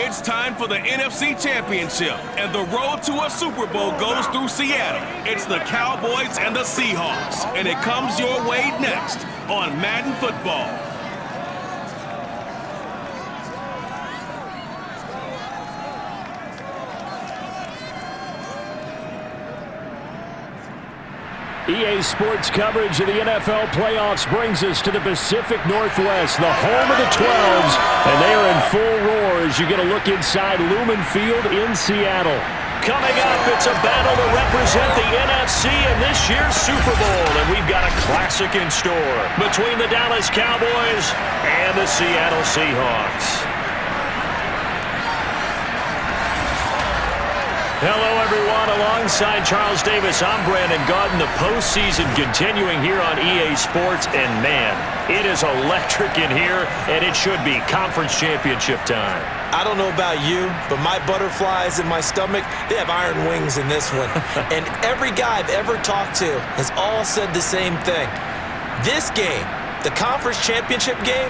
It's time for the NFC Championship, and the road to a Super Bowl goes through Seattle. It's the Cowboys and the Seahawks, and it comes your way next on Madden Football. EA Sports coverage of the NFL playoffs brings us to the Pacific Northwest, the home of the 12s, and they are in full roar as you get a look inside Lumen Field in Seattle. Coming up, it's a battle to represent the NFC in this year's Super Bowl, and we've got a classic in store between the Dallas Cowboys and the Seattle Seahawks. Hello, everyone. Alongside Charles Davis, I'm Brandon Gaudin. The postseason continuing here on EA Sports, and man, it is electric in here, and it should be conference championship time. I don't know about you, but my butterflies in my stomach, they have iron wings in this one. And every guy I've ever talked to has all said the same thing. This game, the conference championship game,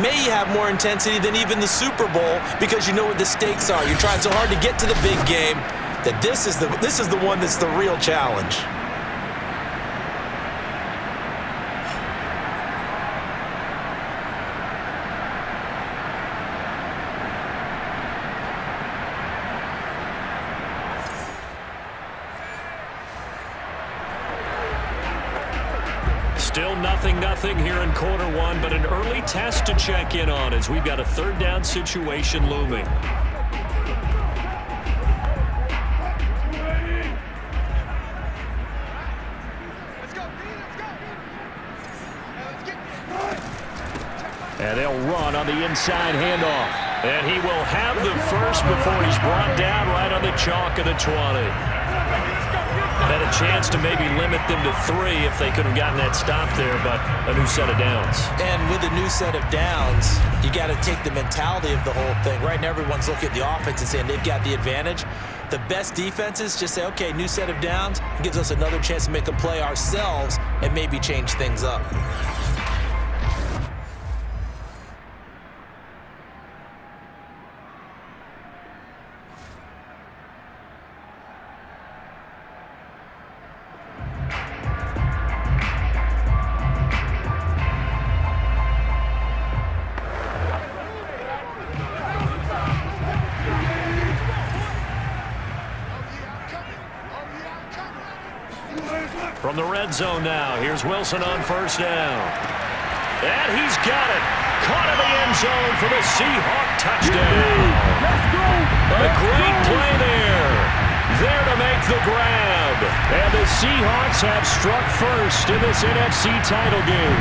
may have more intensity than even the Super Bowl because you know what the stakes are. You're trying so hard to get to the big game that this is the one that's the real challenge. Still nothing here in quarter one, but an early test to check in on as we've got a third down situation looming. And they'll run on the inside handoff. And he will have the first before he's brought down right on the chalk of the 20. Had a chance to maybe limit them to 3 if they could have gotten that stop there, but a new set of downs. And with a new set of downs, you got to take the mentality of the whole thing. Right now, everyone's looking at the offense and saying they've got the advantage. The best defenses just say, okay, new set of downs gives us another chance to make a play ourselves and maybe change things up. From the red zone now, here's Wilson on first down. And he's got it. Caught in the end zone for the Seahawk touchdown. A great play there. There to make the grab. And the Seahawks have struck first in this NFC title game.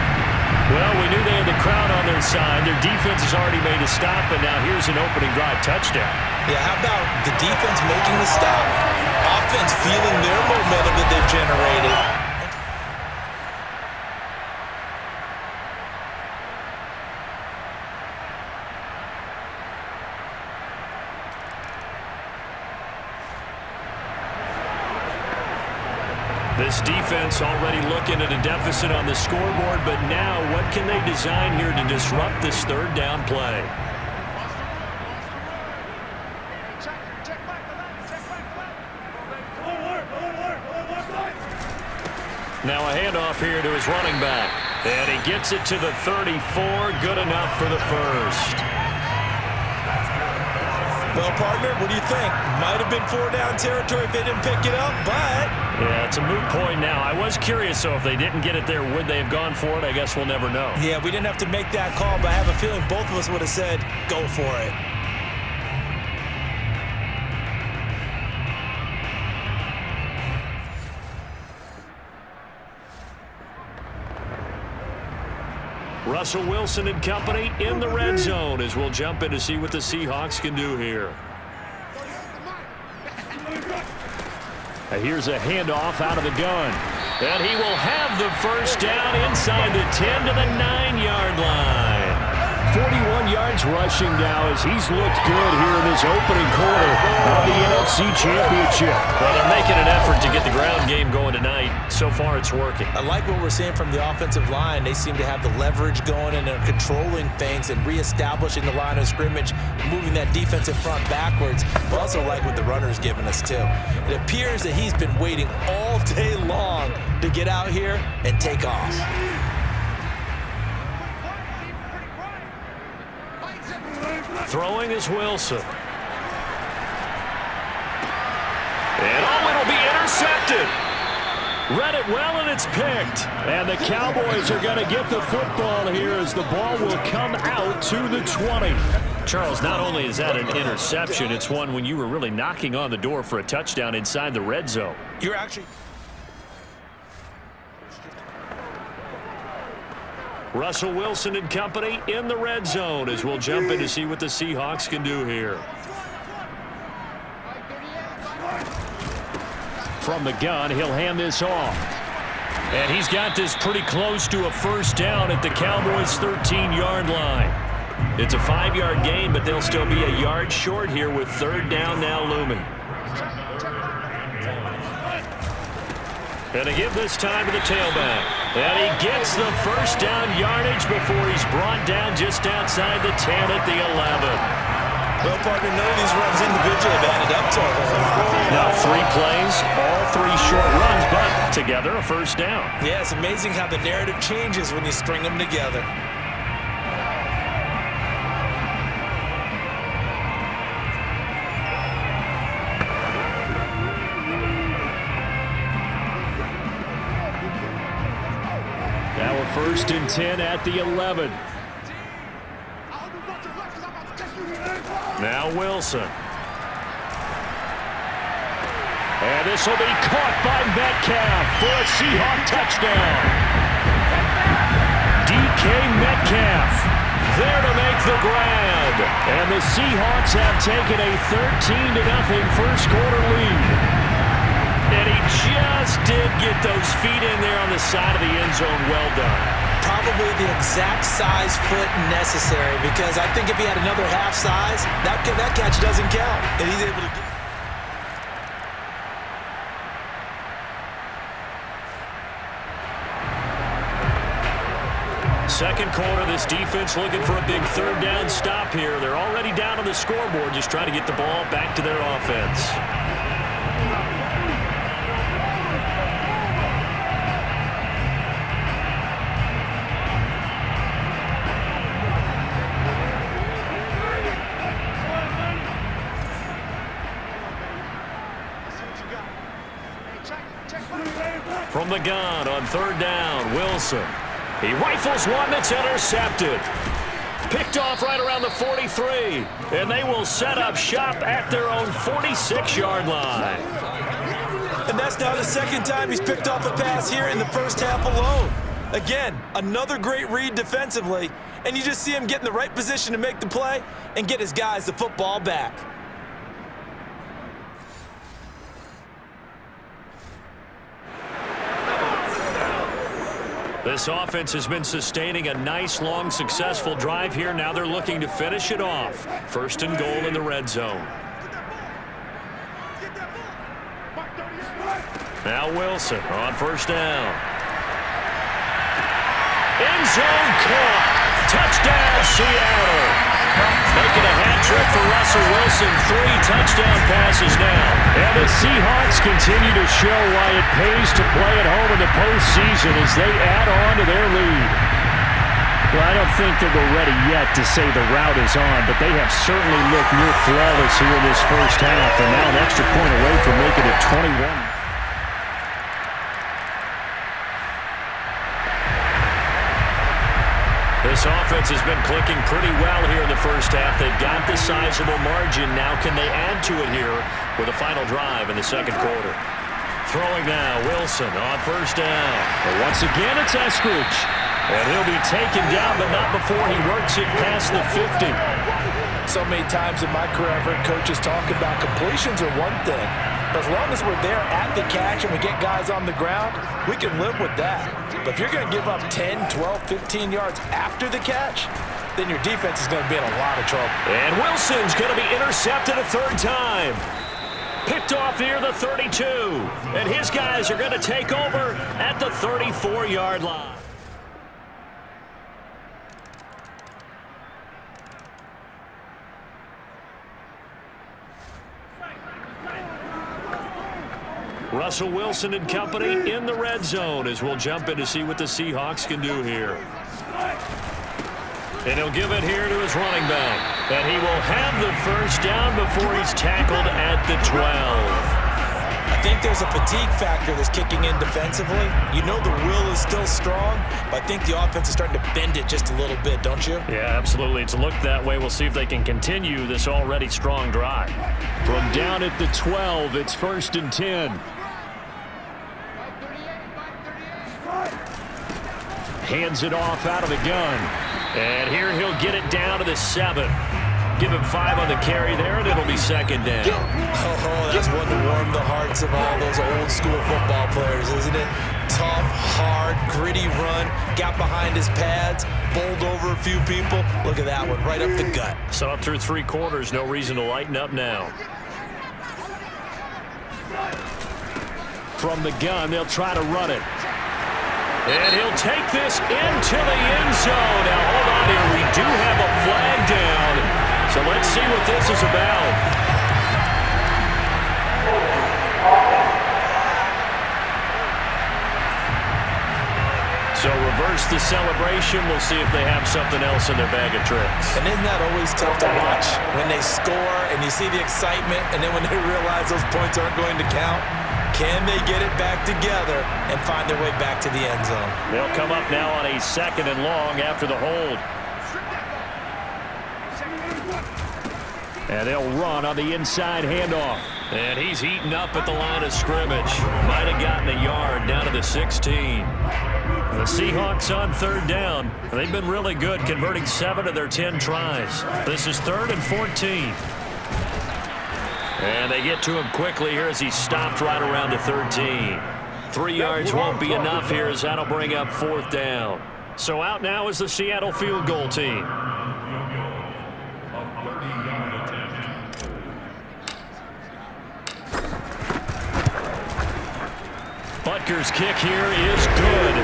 Well, we knew they had the crowd on their side. Their defense has already made a stop, and now here's an opening drive touchdown. Yeah, how about the defense making the stop? Offense feeling their momentum that they've generated. This defense already looking at a deficit on the scoreboard, but now what can they design here to disrupt this third down play? Now a handoff here to his running back. And he gets it to the 34. Good enough for the first. Well, partner, what do you think? Might have been 4-down territory if they didn't pick it up, but... Yeah, it's a moot point now. I was curious, though, if they didn't get it there, would they have gone for it? I guess we'll never know. Yeah, we didn't have to make that call, but I have a feeling both of us would have said, go for it. Russell Wilson and company in the red zone as we'll jump in to see what the Seahawks can do here. Here's a handoff out of the gun. And he will have the first down inside the 10 to the 9-yard line. 41 yards rushing now as he's looked good here in this opening quarter of the NFC Championship. Well, they're making an effort to get the ground game going tonight. So far, it's working. I like what we're seeing from the offensive line. They seem to have the leverage going and are controlling things and reestablishing the line of scrimmage, moving that defensive front backwards. I also like what the runner's giving us, too. It appears that he's been waiting all day long to get out here and take off. Throwing is Wilson. And it'll be intercepted. Read it well, and it's picked. And the Cowboys are going to get the football here as the ball will come out to the 20. Charles, not only is that an interception, it's one when you were really knocking on the door for a touchdown inside the red zone. You're actually... Russell Wilson and company in the red zone as we'll jump in to see what the Seahawks can do here. From the gun, he'll hand this off. And he's got this pretty close to a first down at the Cowboys' 13-yard line. It's a 5-yard gain, but they'll still be a yard short here with third down now looming. And to give this time to the tailback. And he gets the first down yardage before he's brought down just outside the 10 at the 11. Well, partner, none of these runs individually have added up to it. Now 3 plays, all 3 short runs, but together a first down. Yeah, it's amazing how the narrative changes when you string them together. Now a 1st and 10 at the 11. Now Wilson. And this will be caught by Metcalf for a Seahawk touchdown. DK Metcalf there to make the grab. And the Seahawks have taken a 13-0 first quarter lead. And he just did get those feet in there on the side of the end zone. Well done. Probably the exact size foot necessary, because I think if he had another half size, that catch doesn't count. And he's able to get... Second quarter, this defense looking for a big third down stop here. They're already down on the scoreboard, just trying to get the ball back to their offense. From the gun on third down, Wilson. He rifles one that's intercepted. Picked off right around the 43. And they will set up shop at their own 46-yard line. And that's now the second time he's picked off a pass here in the first half alone. Again, another great read defensively. And you just see him get in the right position to make the play and get his guys the football back. This offense has been sustaining a nice, long, successful drive here. Now they're looking to finish it off. 1st and goal in the red zone. Now Wilson on first down. End zone caught. Touchdown, Seattle. Making a hat trick for Russell Wilson. 3 touchdown passes now. And the Seahawks continue to show why it pays to play at home in the postseason as they add on to their lead. Well, I don't think that we're ready yet to say the route is on, but they have certainly looked near flawless here in this first half, and now an extra point away from making it 21. This offense has been clicking pretty well here in the first half. They've got the sizable margin. Now can they add to it here with a final drive in the second quarter? Throwing now, Wilson on first down. But once again, it's Eskridge. And he'll be taken down, but not before he works it past the 50. So many times in my career, I've heard coaches talk about completions are one thing. But as long as we're there at the catch and we get guys on the ground, we can live with that. But if you're going to give up 10, 12, 15 yards after the catch, then your defense is going to be in a lot of trouble. And Wilson's going to be intercepted a third time. Picked off near the 32. And his guys are going to take over at the 34-yard line. Russell Wilson and company in the red zone as we'll jump in to see what the Seahawks can do here. And he'll give it here to his running back. And he will have the first down before he's tackled at the 12. I think there's a fatigue factor that's kicking in defensively. You know the will is still strong, but I think the offense is starting to bend it just a little bit, don't you? Yeah, absolutely. It's looked that way. We'll see if they can continue this already strong drive. From down at the 12, it's 1st and 10. Hands it off out of the gun. And here he'll get it down to the 7. Give him 5 on the carry there, and it'll be 2nd down. Oh, that's one to warm the hearts of all those old school football players, isn't it? Tough, hard, gritty run. Got behind his pads, bowled over a few people. Look at that one, right up the gut. So up through 3 quarters, no reason to lighten up now. From the gun, they'll try to run it. And he'll take this into the end zone. Now, hold on here. We do have a flag down. So let's see what this is about. So reverse the celebration. We'll see if they have something else in their bag of tricks. And isn't that always tough to watch? When they score and you see the excitement, and then when they realize those points aren't going to count, can they get it back together and find their way back to the end zone? They'll come up now on a 2nd and long after the hold. And they'll run on the inside handoff. And he's eaten up at the line of scrimmage. Might have gotten a yard down to the 16. The Seahawks on 3rd down. They've been really good, converting 7 of their 10 tries. This is 3rd and 14. And they get to him quickly here as he's stopped right around the 13. 3 yards won't be enough here as that'll bring up 4th down. So out now is the Seattle field goal team. Butker's kick here is good.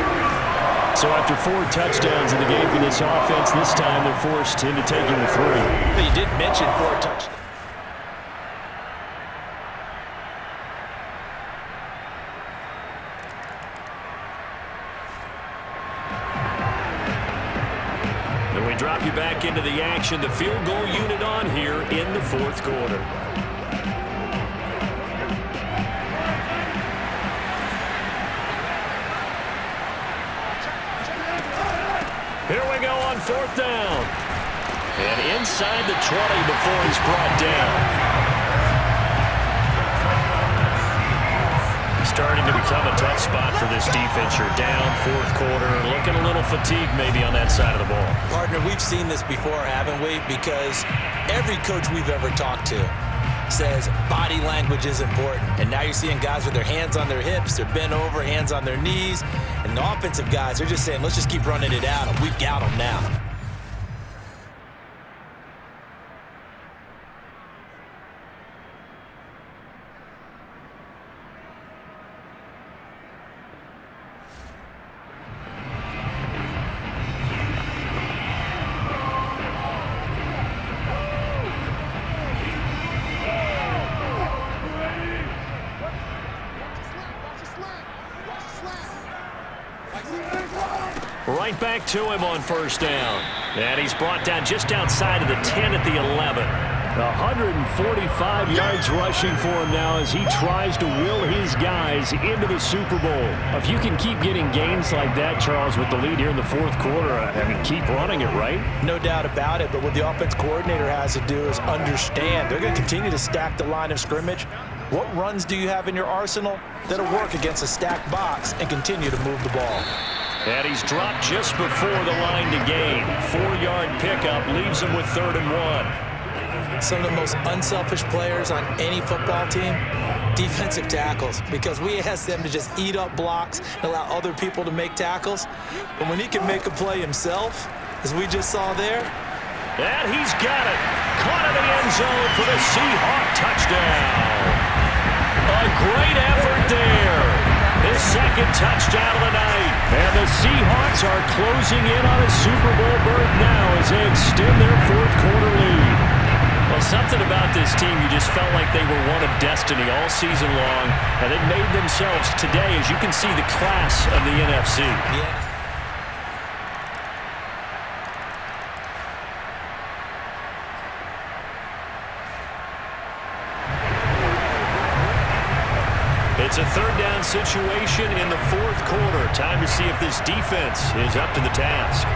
So after 4 touchdowns in the game for this offense, this time they're forced into taking the 3. You did mention 4 touchdowns. And we drop you back into the action. The field goal unit on here in the 4th quarter. Here we go on 4th down. And inside the 20 before he's brought down. Starting to become a tough spot for this defense. You're down 4th quarter. Looking a little fatigued maybe on that side of the ball. Partner, we've seen this before, haven't we? Because every coach we've ever talked to says body language is important. And now you're seeing guys with their hands on their hips, they're bent over, hands on their knees. And the offensive guys, they're just saying, let's just keep running it out. We've got them now. Right back to him on 1st down. And he's brought down just outside of the 10 at the 11. 145 yards rushing for him now as he tries to will his guys into the Super Bowl. If you can keep getting gains like that, Charles, with the lead here in the 4th quarter, I mean, keep running it, right? No doubt about it, but what the offense coordinator has to do is understand. They're going to continue to stack the line of scrimmage. What runs do you have in your arsenal that'll work against a stacked box and continue to move the ball? And he's dropped just before the line to gain. 4-yard pickup leaves him with 3rd and 1. Some of the most unselfish players on any football team, defensive tackles, because we ask them to just eat up blocks and allow other people to make tackles. But when he can make a play himself, as we just saw there. And he's got it. Caught in the end zone for the Seahawk touchdown. A great effort there. His second touchdown of the night. And the Seahawks are closing in on a Super Bowl berth now as they extend their fourth quarter lead. Well, something about this team, you just felt like they were one of destiny all season long, and they made themselves today, as you can see, the class of the NFC. Yeah. It's a third down situation in the fourth quarter. Time to see if this defense is up to the task.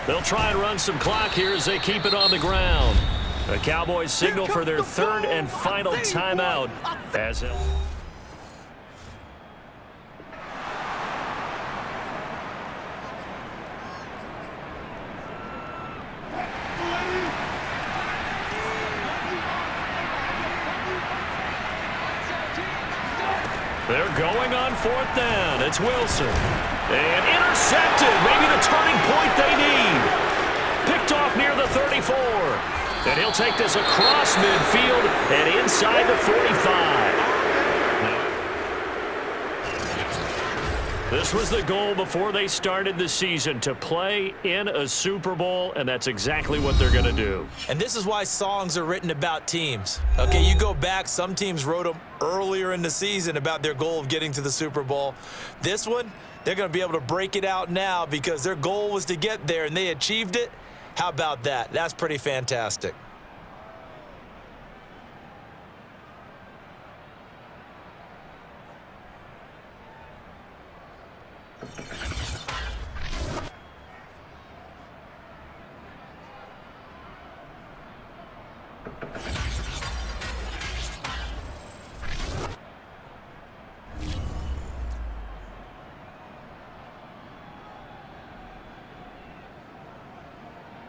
They'll try and run some clock here as they keep it on the ground. The Cowboys signal for their third and final timeout. They're going on fourth down. It's Wilson. And intercepted. Maybe the turning point they need. Picked off near the 34. And he'll take this across midfield and inside the 45. This was the goal before they started the season, to play in a Super Bowl, and that's exactly what they're going to do. And this is why songs are written about teams. Okay, you go back, some teams wrote them earlier in the season about their goal of getting to the Super Bowl. This one, they're going to be able to break it out now because their goal was to get there, and they achieved it. How about that? That's pretty fantastic.